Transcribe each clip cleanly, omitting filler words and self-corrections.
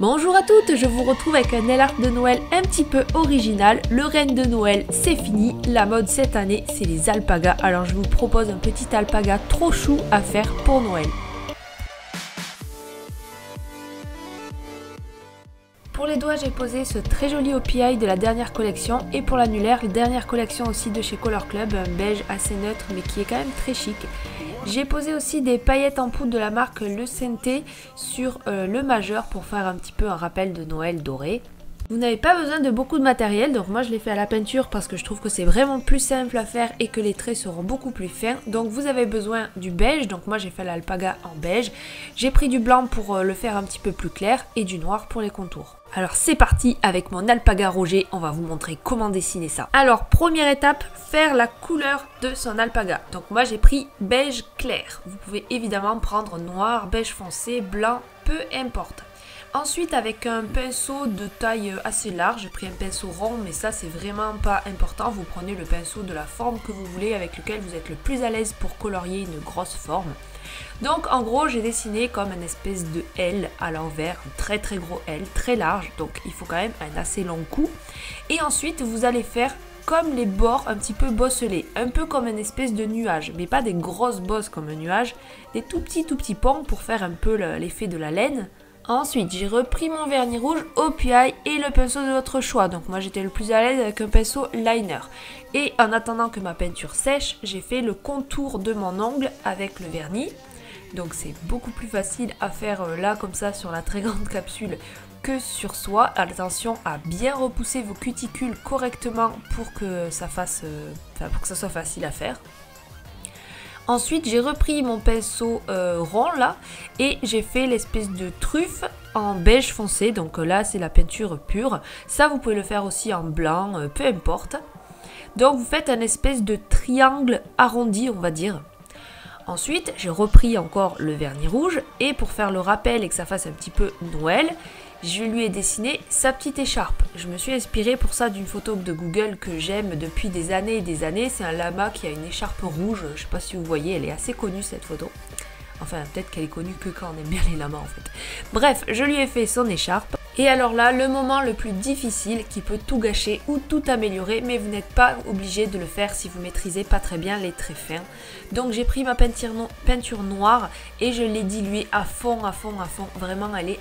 Bonjour à toutes, je vous retrouve avec un nail art de Noël un petit peu original. Le renne de Noël, c'est fini. La mode cette année, c'est les alpagas. Alors je vous propose un petit alpaga trop chou à faire pour Noël. Pour les doigts, j'ai posé ce très joli OPI de la dernière collection. Et pour l'annulaire, la dernière collection aussi de chez Color Club, un beige assez neutre mais qui est quand même très chic. J'ai posé aussi des paillettes en poudre de la marque Le Senté sur le majeur pour faire un petit peu un rappel de Noël doré. Vous n'avez pas besoin de beaucoup de matériel, donc moi je l'ai fait à la peinture parce que je trouve que c'est vraiment plus simple à faire et que les traits seront beaucoup plus fins. Donc vous avez besoin du beige, donc moi j'ai fait l'alpaga en beige. J'ai pris du blanc pour le faire un petit peu plus clair et du noir pour les contours. Alors c'est parti avec mon alpaga Roger, on va vous montrer comment dessiner ça. Alors première étape, faire la couleur de son alpaga. Donc moi j'ai pris beige clair. Vous pouvez évidemment prendre noir, beige foncé, blanc, peu importe. Ensuite avec un pinceau de taille assez large, j'ai pris un pinceau rond mais ça c'est vraiment pas important. Vous prenez le pinceau de la forme que vous voulez avec lequel vous êtes le plus à l'aise pour colorier une grosse forme. Donc en gros j'ai dessiné comme une espèce de L à l'envers, un très très gros L, très large, donc il faut quand même un assez long cou. Et ensuite vous allez faire comme les bords un petit peu bosselés, un peu comme une espèce de nuage, mais pas des grosses bosses comme un nuage, des tout petits ponts pour faire un peu l'effet de la laine. Ensuite, j'ai repris mon vernis rouge, OPI et le pinceau de votre choix. Donc moi j'étais le plus à l'aise avec un pinceau liner. Et en attendant que ma peinture sèche, j'ai fait le contour de mon ongle avec le vernis. Donc c'est beaucoup plus facile à faire là comme ça sur la très grande capsule que sur soi. Attention à bien repousser vos cuticules correctement pour que ça fasse, pour que ça soit facile à faire. Ensuite j'ai repris mon pinceau rond là et j'ai fait l'espèce de truffe en beige foncé, donc là c'est la peinture pure. Ça vous pouvez le faire aussi en blanc, peu importe. Donc vous faites un espèce de triangle arrondi on va dire. Ensuite j'ai repris encore le vernis rouge et pour faire le rappel et que ça fasse un petit peu Noël, je lui ai dessiné sa petite écharpe. Je me suis inspirée pour ça d'une photo de Google que j'aime depuis des années et des années. C'est un lama qui a une écharpe rouge. Je sais pas si vous voyez, elle est assez connue cette photo. Enfin, peut-être qu'elle est connue que quand on aime bien les lamas en fait. Bref, je lui ai fait son écharpe. Et alors là, le moment le plus difficile qui peut tout gâcher ou tout améliorer, mais vous n'êtes pas obligé de le faire si vous maîtrisez pas très bien les traits fins. Donc j'ai pris ma peinture noire et je l'ai diluée à fond. Vraiment, elle est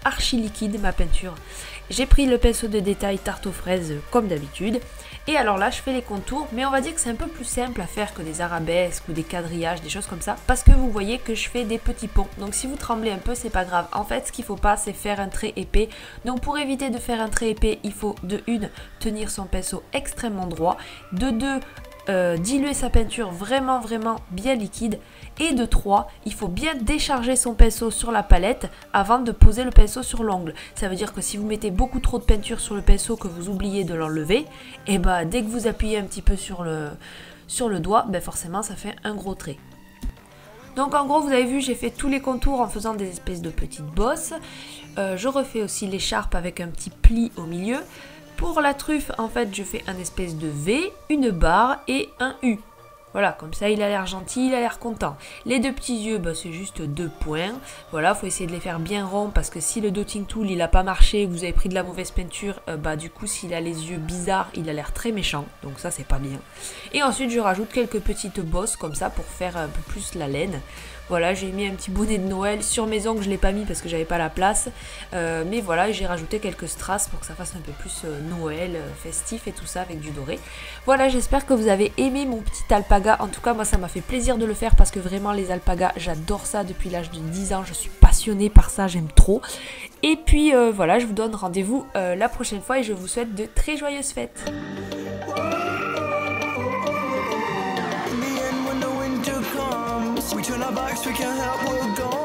archi liquide ma peinture. J'ai pris le pinceau de détail tarte aux fraises comme d'habitude. Et alors là, je fais les contours, mais on va dire que c'est un peu plus simple à faire que des arabesques ou des quadrillages, des choses comme ça, parce que vous voyez que je fais des petits ponts. Donc si vous tremblez un peu, c'est pas grave. En fait, ce qu'il faut pas, c'est faire un trait épais. Donc pour éviter de faire un trait épais, il faut de 1, tenir son pinceau extrêmement droit, de 2, diluer sa peinture vraiment bien liquide, et de 3, il faut bien décharger son pinceau sur la palette avant de poser le pinceau sur l'ongle. Ça veut dire que si vous mettez beaucoup trop de peinture sur le pinceau que vous oubliez de l'enlever, et bah dès que vous appuyez un petit peu sur le doigt, ben forcément ça fait un gros trait. Donc en gros vous avez vu, j'ai fait tous les contours en faisant des espèces de petites bosses. Je refais aussi l'écharpe avec un petit pli au milieu. Pour la truffe, en fait, je fais un espèce de V, une barre et un U. Voilà, comme ça, il a l'air gentil, il a l'air content. Les deux petits yeux, bah, c'est juste 2 points. Voilà, faut essayer de les faire bien ronds parce que si le dotting tool, il n'a pas marché, vous avez pris de la mauvaise peinture, bah du coup, s'il a les yeux bizarres, il a l'air très méchant. Donc ça, c'est pas bien. Et ensuite, je rajoute quelques petites bosses comme ça pour faire un peu plus la laine. Voilà, j'ai mis un petit bonnet de Noël sur mes ongles, je ne l'ai pas mis parce que j'avais pas la place. Mais voilà, j'ai rajouté quelques strass pour que ça fasse un peu plus Noël, festif et tout ça avec du doré. Voilà, j'espère que vous avez aimé mon petit alpaga. En tout cas, moi ça m'a fait plaisir de le faire parce que vraiment les alpagas, j'adore ça depuis l'âge de 10 ans. Je suis passionnée par ça, j'aime trop. Et puis voilà, je vous donne rendez-vous la prochaine fois et je vous souhaite de très joyeuses fêtes. We turn our backs, we can't help, we're gone.